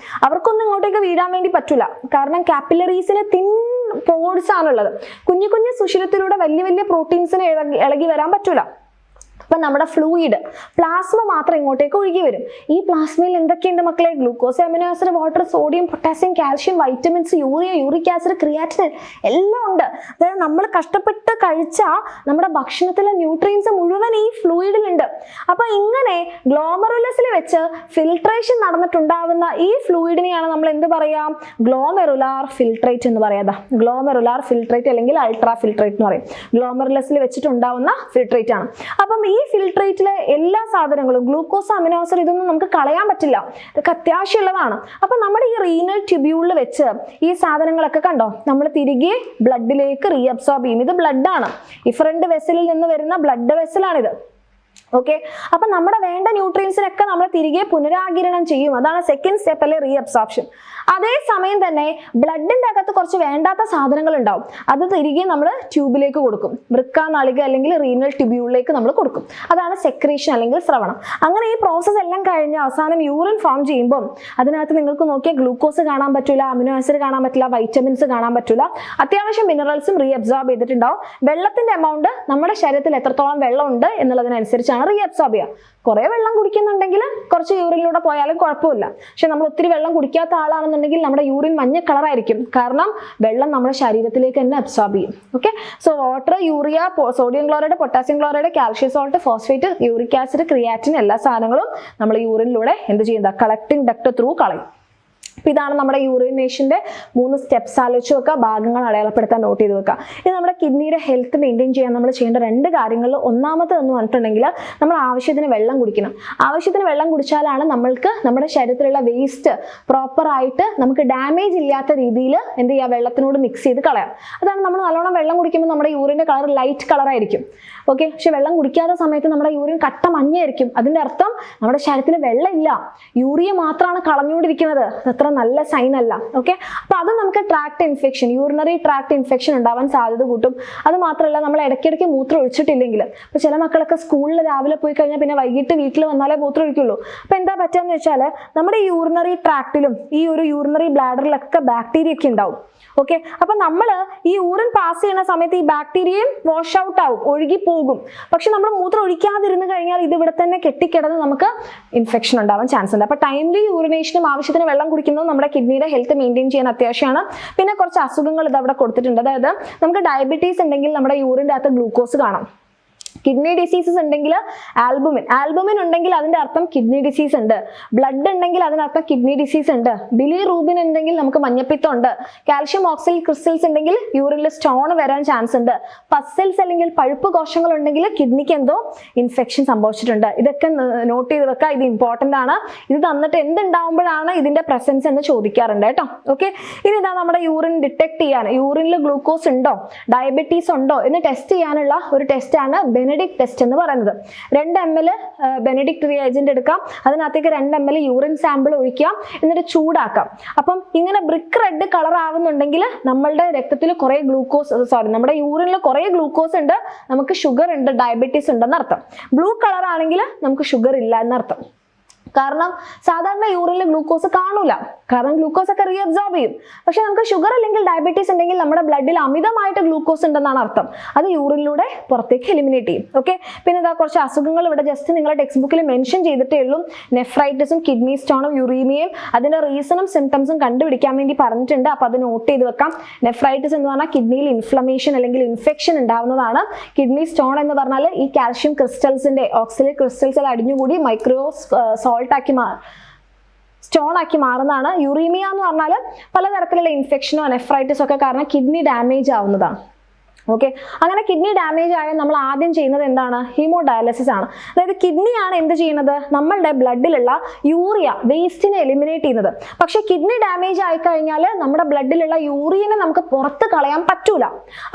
അവർക്കൊന്നും ഇങ്ങോട്ടേക്ക് വീഴാൻ വേണ്ടി പറ്റില്ല. കാരണം കാപ്പിലറീസിന് തിൻ പോഴ്സ് ആണുള്ളത്. കുഞ്ഞു കുഞ്ഞു സുഷിരത്തിലൂടെ വലിയ വലിയ പ്രോട്ടീൻസിന് ഇളകി വരാൻ പറ്റൂല. അപ്പൊ നമ്മുടെ ഫ്ലൂയിഡ് പ്ലാസ്മ മാത്രം ഇങ്ങോട്ടേക്ക് ഒഴുകി വരും. ഈ പ്ലാസ്മയിൽ എന്തൊക്കെയുണ്ട് മക്കളെ? Glucose, amino acid, water, sodium, potassium, calcium, vitamins, urea, uric acid, creatine എല്ലാം ഉണ്ട്. അതായത് നമ്മൾ കഷ്ടപ്പെട്ട് കഴിച്ച നമ്മുടെ ഭക്ഷണത്തിലെ ന്യൂട്രിയൻസ് മുഴുവൻ ഈ ഫ്ലൂയിഡിലുണ്ട്. അപ്പൊ ഇങ്ങനെ ഗ്ലോമറുലസിൽ വെച്ച് ഫിൽട്രേഷൻ നടന്നിട്ടുണ്ടാവുന്ന ഈ ഫ്ലൂയിഡിനെയാണ് നമ്മൾ എന്ത് പറയാം? ഗ്ലോമെറുലാർ ഫിൽട്രേറ്റ് എന്ന് പറയാം. ഗ്ലോമെറുലാർ ഫിൽട്രേറ്റ് അല്ലെങ്കിൽ അൾട്രാ ഫിൽട്രേറ്റ് എന്ന് പറയും. ഗ്ലോമറുലസിൽ വെച്ചിട്ടുണ്ടാവുന്ന ഫിൽട്രേറ്റ് ആണ്. അപ്പം ഈ ഫിൽട്രേറ്റിലെ എല്ലാ സാധനങ്ങളും ഗ്ലൂക്കോസ്, അമിനോ ആസിഡ് ഇതൊന്നും നമുക്ക് കളയാൻ പറ്റില്ല, ഇതൊക്കെ അത്യാവശ്യമുള്ളതാണ്. അപ്പൊ നമ്മുടെ ഈ റീനൽ ട്യൂബ്യൂളിൽ വെച്ച് ഈ സാധനങ്ങളൊക്കെ കണ്ടോ നമ്മൾ തിരികെ ബ്ലഡിലേക്ക് റീഅബ്സോർബ് ചെയ്യും. ഇത് ബ്ലഡ് ആണ്, ഇഫറന്റ് വെസലിൽ നിന്ന് വരുന്ന ബ്ലഡ് വെസലാണിത്. ഓക്കെ, അപ്പൊ നമ്മുടെ വേണ്ട ന്യൂട്രിയൻസിനൊക്കെ നമ്മൾ തിരികെ പുനരാകിരണം ചെയ്യും. അതാണ് സെക്കൻഡ് സ്റ്റെപ്പ് അല്ലെ റീഅബ്സോർപ്ഷൻ. അതേസമയം തന്നെ ബ്ലഡിന്റെ അകത്ത് കുറച്ച് വേണ്ടാത്ത സാധനങ്ങൾ ഉണ്ടാവും, അത് തിരികെ നമ്മൾ ട്യൂബിലേക്ക് കൊടുക്കും. വൃക്കാനളിക അല്ലെങ്കിൽ റീനൽ ട്യൂബ്യൂളിലേക്ക് നമ്മൾ കൊടുക്കും. അതാണ് സെക്രീഷൻ അല്ലെങ്കിൽ ശ്രവണം. അങ്ങനെ ഈ പ്രോസസ്സ് എല്ലാം കഴിഞ്ഞ് അവസാനം യൂറിൻ ഫോം ചെയ്യുമ്പോൾ അതിനകത്ത് നിങ്ങൾക്ക് നോക്കിയാൽ ഗ്ലൂക്കോസ് കാണാൻ പറ്റില്ല, അമിനോ ആസിഡ് കാണാൻ പറ്റില്ല, വൈറ്റമിൻസ് കാണാൻ പറ്റില്ല. അത്യാവശ്യം മിനറൽസും റീഅബ്സോർബ് ചെയ്തിട്ടുണ്ടാവും. വെള്ളത്തിന്റെ എമൗണ്ട് നമ്മുടെ ശരീരത്തിൽ എത്രത്തോളം വെള്ളം ഉണ്ട് എന്നുള്ളതിനനുസരിച്ചാണ് റീഅബ്സോർബ് ചെയ്യുക. കുറെ വെള്ളം കുടിക്കുന്നുണ്ടെങ്കിൽ കുറച്ച് യൂറിനിലൂടെ പോയാലും കുഴപ്പമില്ല. പക്ഷെ നമ്മൾ ഒത്തിരി വെള്ളം കുടിക്കാത്ത ആളാണെന്നുണ്ടെങ്കിൽ നമ്മുടെ യൂറിൻ മഞ്ഞ കളറായിരിക്കും. കാരണം വെള്ളം നമ്മുടെ ശരീരത്തിലേക്ക് തന്നെ അബ്സോർബ് ചെയ്യും. Okay, so water, urea, sodium chloride, potassium chloride, calcium salt, phosphate, uric acid, creatine എല്ലാ സാധനങ്ങളും നമ്മൾ യൂറിനിലൂടെ എന്ത് ചെയ്യുന്നത്? കളക്ടിങ് ഡക്ട് ത്രൂ കളയും. അപ്പോൾ ഇതാണ് നമ്മുടെ യൂറിനേഷൻ്റെ 3 സ്റ്റെപ്സ്. ആലോചിച്ച് വെക്കുക, ഭാഗങ്ങൾ അടയാളപ്പെടുത്താൻ നോട്ട് ചെയ്ത് വെക്കുക. ഇത് നമ്മുടെ കിഡ്നിയുടെ ഹെൽത്ത് മെയിൻറ്റെയിൻ ചെയ്യാൻ നമ്മൾ ചെയ്യേണ്ട 2 കാര്യങ്ങളിൽ ഒന്നാമതെന്ന് പറഞ്ഞിട്ടുണ്ടെങ്കിൽ നമ്മൾ ആവശ്യത്തിന് വെള്ളം കുടിക്കണം. ആവശ്യത്തിന് വെള്ളം കുടിച്ചാലാണ് നമ്മൾക്ക് നമ്മുടെ ശരീരത്തിലുള്ള വേസ്റ്റ് പ്രോപ്പറായിട്ട് നമുക്ക് ഡാമേജ് ഇല്ലാത്ത രീതിയിൽ എന്ത് ചെയ്യുക, വെള്ളത്തിനോട് മിക്സ് ചെയ്ത് കളയാം. അതാണ് നമ്മൾ നല്ലോണം വെള്ളം കുടിക്കുമ്പോൾ നമ്മുടെ യൂറിൻ്റെ കളർ ലൈറ്റ് കളറായിരിക്കും. ഓക്കെ, പക്ഷെ വെള്ളം കുടിക്കാത്ത സമയത്ത് നമ്മുടെ യൂറിൻ കട്ട മഞ്ഞയായിരിക്കും. അതിൻ്റെ അർത്ഥം നമ്മുടെ ശരീരത്തിൽ വെള്ളമില്ല, യൂറിയ മാത്രമാണ് കളഞ്ഞുകൊണ്ടിരിക്കുന്നത്. അതത്ര നല്ല സൈൻ അല്ല. ഓക്കെ, അപ്പോൾ അത് നമുക്ക് tract infection, urinary tract infection ഉണ്ടാവാൻ സാധ്യത കൂട്ടും. അത് മാത്രമല്ല, നമ്മൾ ഇടയ്ക്കിടയ്ക്ക് മൂത്രം ഒഴിച്ചിട്ടില്ലെങ്കിൽ, ഇപ്പോൾ ചില മക്കളൊക്കെ സ്കൂളിൽ രാവിലെ പോയി കഴിഞ്ഞാൽ പിന്നെ വൈകിട്ട് വീട്ടിൽ വന്നാലേ മൂത്രം ഒഴിക്കുള്ളൂ. അപ്പോൾ എന്താ പറ്റുകയെന്ന് വെച്ചാൽ നമ്മുടെ യൂറിനറി ട്രാക്റ്റിലും ഈ ഒരു യൂറിനറി ബ്ലാഡറിലൊക്കെ ബാക്ടീരിയ ഒക്കെ ഉണ്ടാവും. ഓക്കെ, അപ്പം നമ്മൾ ഈ യൂറിൻ പാസ് ചെയ്യുന്ന സമയത്ത് ഈ ബാക്ടീരിയയും വാഷ് ഔട്ട് ആവും, ഒഴുകി പോകും. പക്ഷെ നമ്മൾ മൂത്രം ഒഴിക്കാതിരുന്ന് കഴിഞ്ഞാൽ ഇത് ഇവിടെ തന്നെ കെട്ടിക്കിടന്ന് നമുക്ക് ഇൻഫെക്ഷൻ ഉണ്ടാവാൻ ചാൻസ് ഉണ്ട്. അപ്പോൾ ടൈംലി യൂറിനേഷനും ആവശ്യത്തിന് വെള്ളം കുടിക്കുന്നതും നമ്മുടെ കിഡ്നിയുടെ ഹെൽത്ത് മെയിൻറ്റെയിൻ ചെയ്യാൻ അത്യാവശ്യമാണ്. പിന്നെ കുറച്ച് അസുഖങ്ങൾ ഇത് അവിടെ കൊടുത്തിട്ടുണ്ട്. അതായത് നമുക്ക് ഡയബറ്റീസ് ഉണ്ടെങ്കിൽ നമ്മുടെ യൂറിൻ്റെ അകത്ത് ഗ്ലൂക്കോസ് കാണാം. കിഡ്നി ഡിസീസസ് ഉണ്ടെങ്കിൽ ആൽബുമിൻ ഉണ്ടെങ്കിൽ അതിൻ്റെ അർത്ഥം കിഡ്നി ഡിസീസ് ഉണ്ട്. ബ്ലഡ് ഉണ്ടെങ്കിൽ അതിനർത്ഥം കിഡ്നി ഡിസീസ് ഉണ്ട്. ബിലിറൂബിൻ ഉണ്ടെങ്കിൽ നമുക്ക് മഞ്ഞപ്പിത്തം ഉണ്ട്. കാൽഷ്യം ഓക്സലേറ്റ് ക്രിസ്റ്റൽസ് ഉണ്ടെങ്കിൽ യൂറിനിൽ സ്റ്റോൺ വരാൻ ചാൻസ് ഉണ്ട്. പസൽസ് അല്ലെങ്കിൽ പഴുപ്പ് കോശങ്ങൾ ഉണ്ടെങ്കിൽ കിഡ്നിക്ക് എന്തോ ഇൻഫെക്ഷൻ സംഭവിച്ചിട്ടുണ്ട്. ഇതൊക്കെ നോട്ട് ചെയ്ത് വെക്കുക, ഇത് ഇമ്പോർട്ടൻ്റ് ആണ്. ഇത് തന്നിട്ട് എന്തുണ്ടാവുമ്പോഴാണ് ഇതിൻ്റെ പ്രസൻസ് എന്ന് ചോദിക്കാറുണ്ട് കേട്ടോ. ഓക്കെ, ഇനി ഇതാ നമ്മുടെ യൂറിൻ ഡിറ്റക്ട് ചെയ്യാൻ, യൂറിനിൽ ഗ്ലൂക്കോസ് ഉണ്ടോ ഡയബറ്റീസ് ഉണ്ടോ എന്ന് ടെസ്റ്റ് ചെയ്യാനുള്ള ഒരു ടെസ്റ്റാണ് ബെനഡിക്ട് ടെസ്റ്റ് എന്ന് പറയുന്നത്. 2 ml ബെനഡിക്ട് റിയേജന്റ് എടുക്കാം, അതിനകത്തേക്ക് 2 ml യൂറിൻ സാമ്പിൾ ഒഴിക്കാം, എന്നിട്ട് ചൂടാക്കാം. അപ്പം ഇങ്ങനെ ബ്രിക്ക് റെഡ് കളർ ആവുന്നുണ്ടെങ്കിൽ നമ്മളുടെ രക്തത്തിൽ കുറേ നമ്മുടെ യൂറിനിൽ കുറേ ഗ്ലൂക്കോസ് ഉണ്ട്, നമുക്ക് ഷുഗർ ഉണ്ട്, ഡയബറ്റീസ് ഉണ്ടെന്ന് അർത്ഥം. ബ്ലൂ കളർ ആണെങ്കിൽ നമുക്ക് ഷുഗർ ഇല്ല എന്നർത്ഥം. കാരണം സാധാരണ യൂറിനിൽ ഗ്ലൂക്കോസ് കാണൂല, കാരണം ഗ്ലൂക്കോസ് ഒക്കെ റീഅബ്സോർബ് ചെയ്യും. പക്ഷെ നമുക്ക് ഷുഗർ അല്ലെങ്കിൽ ഡയബറ്റീസ് ഉണ്ടെങ്കിൽ നമ്മുടെ ബ്ലഡിൽ അമിതമായിട്ട് ഗ്ലൂക്കോസ് ഉണ്ടെന്നാണ് അർത്ഥം. അത് യൂറിനിലൂടെ പുറത്തേക്ക് എലിമിനേറ്റ് ചെയ്യും. ഓക്കെ, പിന്നെ ഇതാ കുറച്ച് അസുഖങ്ങൾ ഇവിടെ ജസ്റ്റ് നിങ്ങളുടെ ടെക്സ്റ്റ് ബുക്കിൽ മെൻഷൻ ചെയ്തിട്ടേ ഉള്ളൂ. നെഫ്രൈറ്റിസും കിഡ്നി സ്റ്റോണും യൂറീമിയയും അതിന്റെ റീസണും സിംറ്റംസും കണ്ടുപിടിക്കാൻ വേണ്ടി പറഞ്ഞിട്ടുണ്ട്. അപ്പോൾ അത് നോട്ട് ചെയ്ത് വെക്കാം. നെഫ്രൈറ്റിസ് എന്ന് പറഞ്ഞാൽ കിഡ്നിയിൽ ഇൻഫ്ലമേഷൻ അല്ലെങ്കിൽ ഇൻഫെക്ഷൻ ഉണ്ടാവുന്നതാണ്. കിഡ്നി സ്റ്റോൺ എന്ന് പറഞ്ഞാൽ ഈ കാൽഷ്യം ക്രിസ്റ്റൽസിന്റെ ഓക്സലേറ്റ് ക്രിസ്റ്റൽസിൽ അടിഞ്ഞുകൂടി മൈക്രോ സ്റ്റോൺ ആക്കി മാറുന്നതാണ്. യൂറീമിയ എന്ന് പറഞ്ഞാൽ പലതരത്തിലുള്ള ഇൻഫെക്ഷനോ നെഫ്രൈറ്റിസോ ഒക്കെ കാരണം കിഡ്നി ഡാമേജ് ആവുന്നതാണ്. ഓക്കെ, അങ്ങനെ കിഡ്നി ഡാമേജ് ആയാൽ നമ്മൾ ആദ്യം ചെയ്യുന്നത് എന്താണ്? ഹീമോഡയാലിസിസ് ആണ്. അതായത് കിഡ്നിയാണ് എന്ത് ചെയ്യുന്നത്? നമ്മളുടെ ബ്ലഡിലുള്ള യൂറിയ വേസ്റ്റിനെ എലിമിനേറ്റ് ചെയ്യുന്നത്. പക്ഷെ കിഡ്നി ഡാമേജ് ആയി കഴിഞ്ഞാൽ നമ്മുടെ ബ്ലഡിലുള്ള യൂറിയനെ നമുക്ക് പുറത്ത് കളയാൻ പറ്റൂല.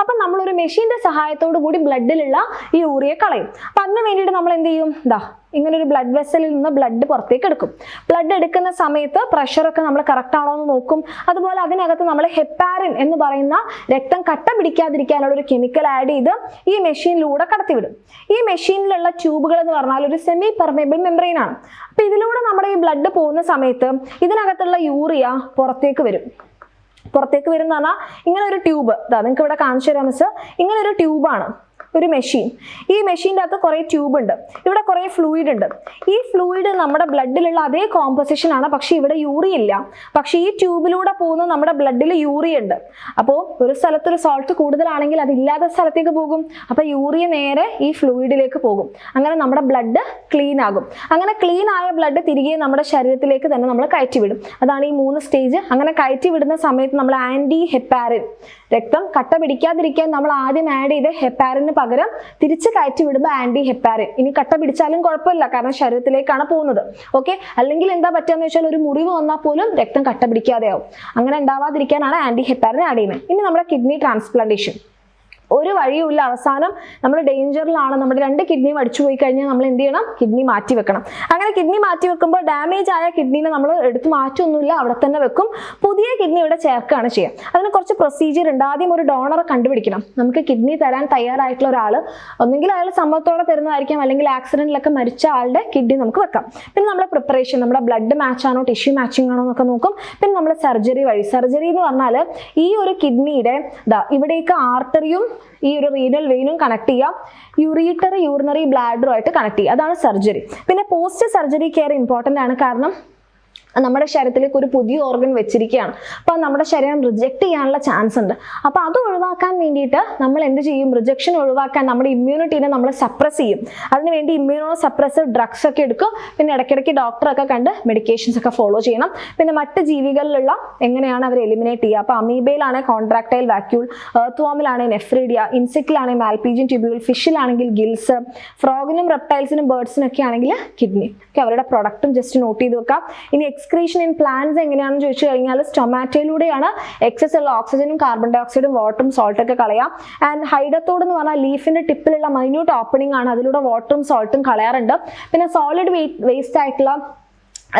അപ്പം നമ്മളൊരു മെഷീന്റെ സഹായത്തോടു കൂടി ബ്ലഡിലുള്ള ഈ യൂറിയ കളയും. അപ്പം അതിന് വേണ്ടിയിട്ട് നമ്മൾ എന്ത് ചെയ്യും? ഇങ്ങനെ ഒരു ബ്ലഡ് വെസലിൽ നിന്ന് ബ്ലഡ് പുറത്തേക്ക് എടുക്കും. ബ്ലഡ് എടുക്കുന്ന സമയത്ത് പ്രഷറൊക്കെ നമ്മൾ കറക്റ്റ് ആണോ എന്ന് നോക്കും. അതുപോലെ അതിനകത്ത് നമ്മൾ ഹെപ്പാരിൻ എന്ന് പറയുന്ന രക്തം കട്ട പിടിക്കാതിരിക്കാനുള്ള ഒരു കെമിക്കൽ ആഡ് ചെയ്ത് ഈ മെഷീനിലൂടെ കടത്തിവിടും. ഈ മെഷീനിലുള്ള ട്യൂബുകൾ എന്ന് പറഞ്ഞാൽ ഒരു സെമി പെർമേബിൾ മെംബ്രെയിൻ ആണ്. അപ്പൊ ഇതിലൂടെ നമ്മുടെ ഈ ബ്ലഡ് പോകുന്ന സമയത്ത് ഇതിനകത്തുള്ള യൂറിയ പുറത്തേക്ക് വരും. പുറത്തേക്ക് വരും എന്ന് പറഞ്ഞാൽ ഇങ്ങനെ ഒരു ട്യൂബ്, നിങ്ങൾക്ക് ഇവിടെ കാണിച്ചു തരാം മിസ്. ഇങ്ങനെ ഒരു ട്യൂബാണ് ഒരു മെഷീൻ. ഈ മെഷീൻ്റെ അകത്ത് കുറേ ട്യൂബ് ഉണ്ട്, ഇവിടെ കുറേ ഫ്ലൂയിഡ് ഉണ്ട്. ഈ ഫ്ലൂയിഡ് നമ്മുടെ ബ്ലഡിലുള്ള അതേ കോമ്പോസിഷൻ ആണ്, പക്ഷെ ഇവിടെ യൂറിയ ഇല്ല. പക്ഷെ ഈ ട്യൂബിലൂടെ പോകുന്ന നമ്മുടെ ബ്ലഡിൽ യൂറിയ ഉണ്ട്. അപ്പോൾ ഒരു സ്ഥലത്തൊരു സോൾട്ട് കൂടുതലാണെങ്കിൽ അതില്ലാത്ത സ്ഥലത്തേക്ക് പോകും. അപ്പോൾ യൂറിയ നേരെ ഈ ഫ്ലൂയിഡിലേക്ക് പോകും. അങ്ങനെ നമ്മുടെ ബ്ലഡ് ക്ലീൻ ആകും. അങ്ങനെ ക്ലീൻ ആയ ബ്ലഡ് തിരികെ നമ്മുടെ ശരീരത്തിലേക്ക് തന്നെ നമ്മൾ കയറ്റിവിടും. അതാണ് ഈ 3 സ്റ്റേജ്. അങ്ങനെ കയറ്റിവിടുന്ന സമയത്ത് നമ്മൾ ആൻറ്റി ഹെപ്പാരിൻ, രക്തം കട്ട പിടിക്കാതിരിക്കാൻ നമ്മൾ ആദ്യം ആഡ് ചെയ്ത് ഹെപ്പാരിന് പകരം തിരിച്ച് കയറ്റി വിടുമ്പോൾ ആന്റി ഹെപ്പാരിൻ. ഇനി കട്ട പിടിച്ചാലും കുഴപ്പമില്ല, കാരണം ശരീരത്തിലേക്കാണ് പോകുന്നത്. ഓക്കെ, അല്ലെങ്കിൽ എന്താ പറ്റുകയെന്ന് വെച്ചാൽ ഒരു മുറിവ് വന്നാൽ പോലും രക്തം കട്ട പിടിക്കാതെ ആവും. അങ്ങനെ ഉണ്ടാവാതിരിക്കാനാണ് ആന്റി ഹെപ്പാരിൻ ആഡ് ചെയ്യുന്നത്. ഇനി നമ്മുടെ കിഡ്നി ട്രാൻസ്പ്ലാന്റേഷൻ. ഒരു വഴിയുമില്ല, അവസാനം നമ്മൾ ഡേഞ്ചറിലാണ്. നമ്മുടെ 2 കിഡ്നിയും അടിച്ചു പോയി കഴിഞ്ഞാൽ നമ്മൾ എന്ത് ചെയ്യണം? കിഡ്നി മാറ്റി വെക്കണം. അങ്ങനെ കിഡ്നി മാറ്റി വെക്കുമ്പോൾ ഡാമേജ് ആയ കിഡ്നീനെ നമ്മൾ എടുത്ത് മാറ്റൊന്നുമില്ല, അവിടെ തന്നെ വെക്കും. പുതിയ കിഡ്നി ഇവിടെ ചേർക്കുകയാണ് ചെയ്യുക. അതിന് കുറച്ച് പ്രൊസീജിയർ ഉണ്ട്. ആദ്യം ഒരു ഡോണറെ കണ്ടുപിടിക്കണം. നമുക്ക് കിഡ്നി തരാൻ തയ്യാറായിട്ടുള്ള ഒരാൾ, ഒന്നെങ്കിൽ അയാൾ സമ്മതത്തോടെ തരുന്നതായിരിക്കാം, അല്ലെങ്കിൽ ആക്സിഡന്റിലൊക്കെ മരിച്ച ആളുടെ കിഡ്നി നമുക്ക് വെക്കാം. പിന്നെ നമ്മുടെ പ്രിപ്പറേഷൻ, നമ്മുടെ ബ്ലഡ് മാച്ച് ആണോ ടിഷ്യൂ മാച്ചിങ് ആണോ എന്നൊക്കെ നോക്കും. പിന്നെ നമ്മൾ സർജറി വഴി, സർജറി എന്ന് പറഞ്ഞാൽ ഈ ഒരു കിഡ്നിയുടെ ഇവിടേക്ക് ആർട്ടറിയും ഈ ഒരു റീനൽ വെയിനും കണക്ട് ചെയ്യാം, യൂറിനറി ബ്ലാഡറുമായിട്ട് കണക്ട് ചെയ്യുക. അതാണ് സർജറി. പിന്നെ പോസ്റ്റ് സർജറി കെയർ ഇമ്പോർട്ടൻ്റ് ആണ്. കാരണം നമ്മുടെ ശരീരത്തിലേക്ക് ഒരു പുതിയ ഓർഗൻ വെച്ചിരിക്കുകയാണ്. അപ്പോൾ നമ്മുടെ ശരീരം റിജക്റ്റ് ചെയ്യാനുള്ള ചാൻസ് ഉണ്ട്. അപ്പോൾ അത് ഒഴിവാക്കാൻ വേണ്ടിയിട്ട് നമ്മൾ എന്ത് ചെയ്യും? റിജക്ഷൻ ഒഴിവാക്കാൻ നമ്മുടെ ഇമ്മ്യൂണിറ്റീനെ നമ്മൾ സപ്രസ് ചെയ്യും. അതിനുവേണ്ടി ഇമ്മ്യൂണോ സപ്രസീവ് ഡ്രഗ്സ് ഒക്കെ എടുക്കും. പിന്നെ ഇടയ്ക്കിടയ്ക്ക് ഡോക്ടറൊക്കെ കണ്ട് മെഡിക്കേഷൻസ് ഒക്കെ ഫോളോ ചെയ്യണം. പിന്നെ മറ്റ് ജീവികളിലുള്ള എങ്ങനെയാണ് അവർ എലിമിനേറ്റ് ചെയ്യുക? അപ്പോൾ അമീബയിലാണെങ്കിൽ കോൺട്രാക്ടൈൽ വാക്യൂൾ, എർത്ത് വാമിലാണെങ്കിൽ നെഫ്രീഡിയ, ഇൻസെക്റ്റിലാണെങ്കിൽ മാൽപീജിയൻ ട്യൂബ്യൂൾ, ഫിഷിലാണെങ്കിൽ ഗിൽസ്, ഫ്രോഗിനും റെപ്റ്റൈൽസിനും ബേർഡ്സിനും ഒക്കെ ആണെങ്കിൽ കിഡ്നി. ഒക്കെ അവരുടെ പ്രൊഡക്റ്റും ജസ്റ്റ് നോട്ട് ചെയ്ത് വെക്കാം. ഇനി എക്സ്ക്രീഷൻ ഇൻ പ്ലാന്റ്സ് എങ്ങനെയാണെന്ന് ചോദിച്ചു കഴിഞ്ഞാൽ സ്റ്റൊമാറ്റോയിലൂടെയാണ് എക്സസ് ഉള്ള ഓക്സിജനും കാർബൺ ഡൈ ഓക്സൈഡും വാട്ടറും സോൾട്ടും ഒക്കെ കളയാം. ആൻഡ് ഹൈഡത്തോട് എന്ന് പറഞ്ഞാൽ ലീഫിന്റെ ടിപ്പിലുള്ള മൈന്യൂട്ട് ഓപ്പണിംഗ് ആണ്, അതിലൂടെ വാട്ടറും സോൾട്ടും കളയാറുണ്ട്. പിന്നെ സോളിഡ് വേസ്റ്റ് ആയിട്ടുള്ള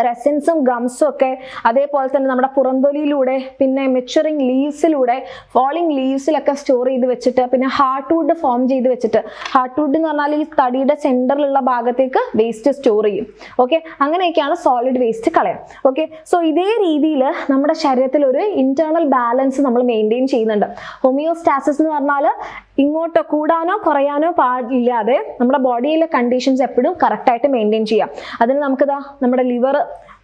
റെസിൻസും ഗംസും ഒക്കെ അതേപോലെ തന്നെ നമ്മുടെ പുറന്തൊലിയിലൂടെ പിന്നെ മെച്ചുറിങ് ലീവ്സിലൂടെ ഫാളിങ് ലീവ്സിലൊക്കെ സ്റ്റോർ ചെയ്ത് വെച്ചിട്ട് പിന്നെ ഹാർട്ട് വുഡ് ഫോം ചെയ്ത് വെച്ചിട്ട്, ഹാർട്ട് വുഡ് എന്ന് പറഞ്ഞാൽ ഈ തടിയുടെ സെന്ററിലുള്ള ഭാഗത്തേക്ക് വേസ്റ്റ് സ്റ്റോർ ചെയ്യും. ഓക്കെ, അങ്ങനെയൊക്കെയാണ് സോളിഡ് വേസ്റ്റ് കളയാം. ഓക്കെ, സോ ഇതേ രീതിയിൽ നമ്മുടെ ശരീരത്തിൽ ഒരു ഇന്റേണൽ ബാലൻസ് നമ്മൾ മെയിൻറ്റെയിൻ ചെയ്യുന്നുണ്ട്. ഹോമിയോസ്റ്റാസിസ് എന്ന് പറഞ്ഞാൽ ഇങ്ങോട്ടോ കൂടാനോ കുറയാനോ പാടില്ലാതെ നമ്മുടെ ബോഡിയിലെ കണ്ടീഷൻസ് എപ്പോഴും കറക്റ്റായിട്ട് മെയിൻറ്റെയിൻ ചെയ്യാം. അതിന് നമുക്കിതാ നമ്മുടെ ലിവർ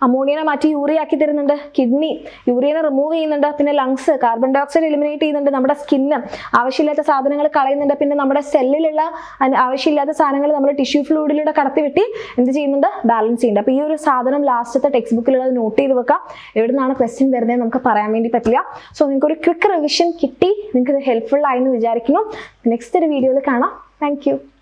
അമോണിയനെ മാറ്റി യൂറിയ ആക്കി തരുന്നുണ്ട്, കിഡ്നി യൂറിയനെ റിമൂവ് ചെയ്യുന്നുണ്ട്, പിന്നെ lungs carbon dioxide eliminate ചെയ്യുന്നുണ്ട്, നമ്മുടെ സ്കിന്ന് ആവശ്യമില്ലാത്ത സാധനങ്ങൾ കളയുന്നുണ്ട്, പിന്നെ നമ്മുടെ സെല്ലിലുള്ള ആവശ്യമില്ലാത്ത സാധനങ്ങൾ നമ്മൾ ടിഷ്യൂ ഫ്ലൂയിഡിലൂടെ കടത്തിവിട്ടി എന്ത് ചെയ്യുന്നുണ്ട്? ബാലൻസ് ചെയ്യുന്നുണ്ട്. അപ്പോൾ ഈ ഒരു സാധനം ലാസ്റ്റത്തെ ടെക്സ്റ്റ് ബുക്കിലുള്ളത് നോട്ട് ചെയ്ത് വെക്കാം. എവിടെ നിന്നാണ് ക്വസ്റ്റ്യൻ വരുന്നത് നമുക്ക് പറയാൻ വേണ്ടി പറ്റില്ല. സോ നിങ്ങൾക്ക് ഒരു ക്വിക്ക് റിവിഷൻ കിട്ടി, നിങ്ങൾക്ക് ഇത് ഹെൽപ്ഫുൾ ആയെന്ന് വിചാരിക്കുന്നു. നെക്സ്റ്റ് ഒരു വീഡിയോയിൽ കാണാം. Thank you.